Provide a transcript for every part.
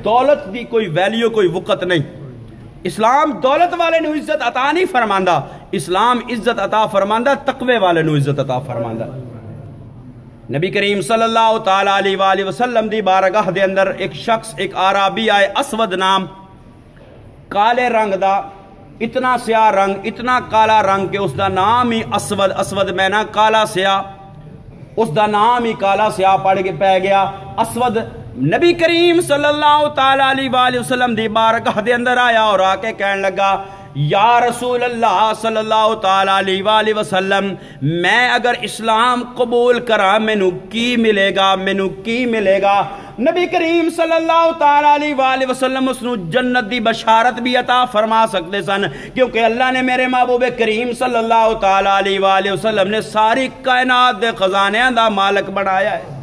دولت دی کوئی ویلیو کوئی وقت نہیں. اسلام دولت والے نو عزت عطا نہیں فرماندا، اسلام عزت عطا فرماندا تقوی والے نو عزت عطا فرماندا. نبی کریم صلی اللہ تعالی علیہ وآلہ وسلم دی بارگاہ دے اندر ایک شخص ایک عربی آئے، اسود نام، کالے رنگ دا، اتنا سیاہ رنگ، اتنا کالا رنگ کہ اس دا نام ہی اسود، اسود میں نا کالا سیاہ، اس دا نام ہی کالا سیاہ پڑھ کے پہ گیا اسود. نبی کریم صلی اللہ تعالی علیہ وآلہ وسلم دی بارگاہ دے اندر آیا اور آ کے کہنے لگا، یا رسول اللہ صلی اللہ تعالی علیہ وآلہ وسلم، میں اگر اسلام قبول کرا مینو کی ملے گا، مینو کی ملے گا؟ نبی کریم صلی اللہ تعالی علیہ وآلہ وسلم اس نو جنت دی بشارت بھی عطا فرما سکتے سن، کیونکہ اللہ نے میرے محبوب کریم صلی اللہ تعالی علیہ وآلہ وسلم نے ساری کائنات دے خزانے دا مالک بنایا ہے.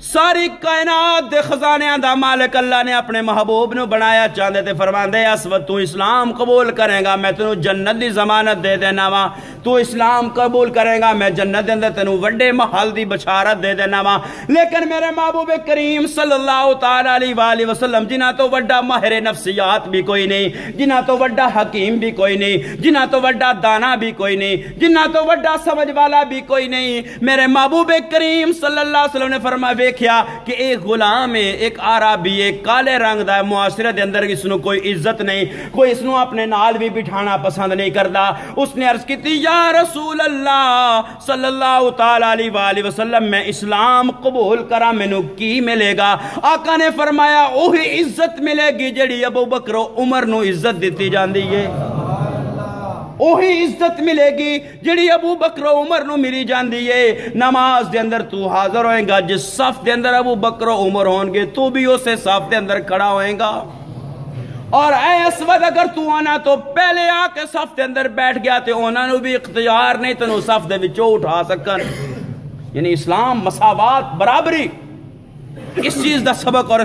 ساری کائنات دے خزانے دا مالک اللہ نے اپنے محبوب نو بنایا. چاہتے تے فرماندے اسود تو اسلام قبول کرے گا میں تینوں جنت دی ضمانت دے دینا وا، تو اسلام قبول کرے گا میں جنت دے اندر تینوں وڈے محل دی بشارت دے دینا وا. لیکن میرے محبوب کریم صلی اللہ تعالی علیہ وآلہ وسلم جنہ تو وڈا ماہر نفسیات بھی کوئی نہیں، جنہ تو وڈا حکیم بھی کوئی نہیں، جنہ تو وڈا دانا بھی کوئی نہیں، جنہ تو وڈا سمجھ والا بھی کوئی نہیں. میرے محبوب کریم صلی اللہ علیہ وسلم نے فرمایا کیا کہ ایک غلام ہے، ایک عربی، ایک کالے رنگ دا معاشرے دے اندر اس نو کوئی عزت نہیں، کوئی اس نو اپنے نال بھی بٹھانا پسند نہیں کرتا. اس نے عرض کی یا رسول اللہ صلی اللہ تعالی علیہ وآلہ وسلم، میں اسلام قبول کرا مینو کی ملے گا؟ آقا نے فرمایا وہی عزت ملے گی جڑی ابو بکر و عمر نو عزت دیتی جاندی ہے، وہی عزت ملے گی جڑی ابو بکر و عمر نو ملی جاندی ہے. نماز دے اندر تو حاضر ہوئے گا، جس صف دے اندر ابو بکر و عمر ہون گے تو بھی اسے صف دے اندر کھڑا ہوئے گا. اور اے اسود اگر تو آنا تو پہلے آ کے صف دے اندر بیٹھ گیا تے اونا نو بھی اختیار نہیں تنو صف دے وچوں اٹھا سکن. یعنی اسلام مساوات، برابری، اس چیز دا سبق اور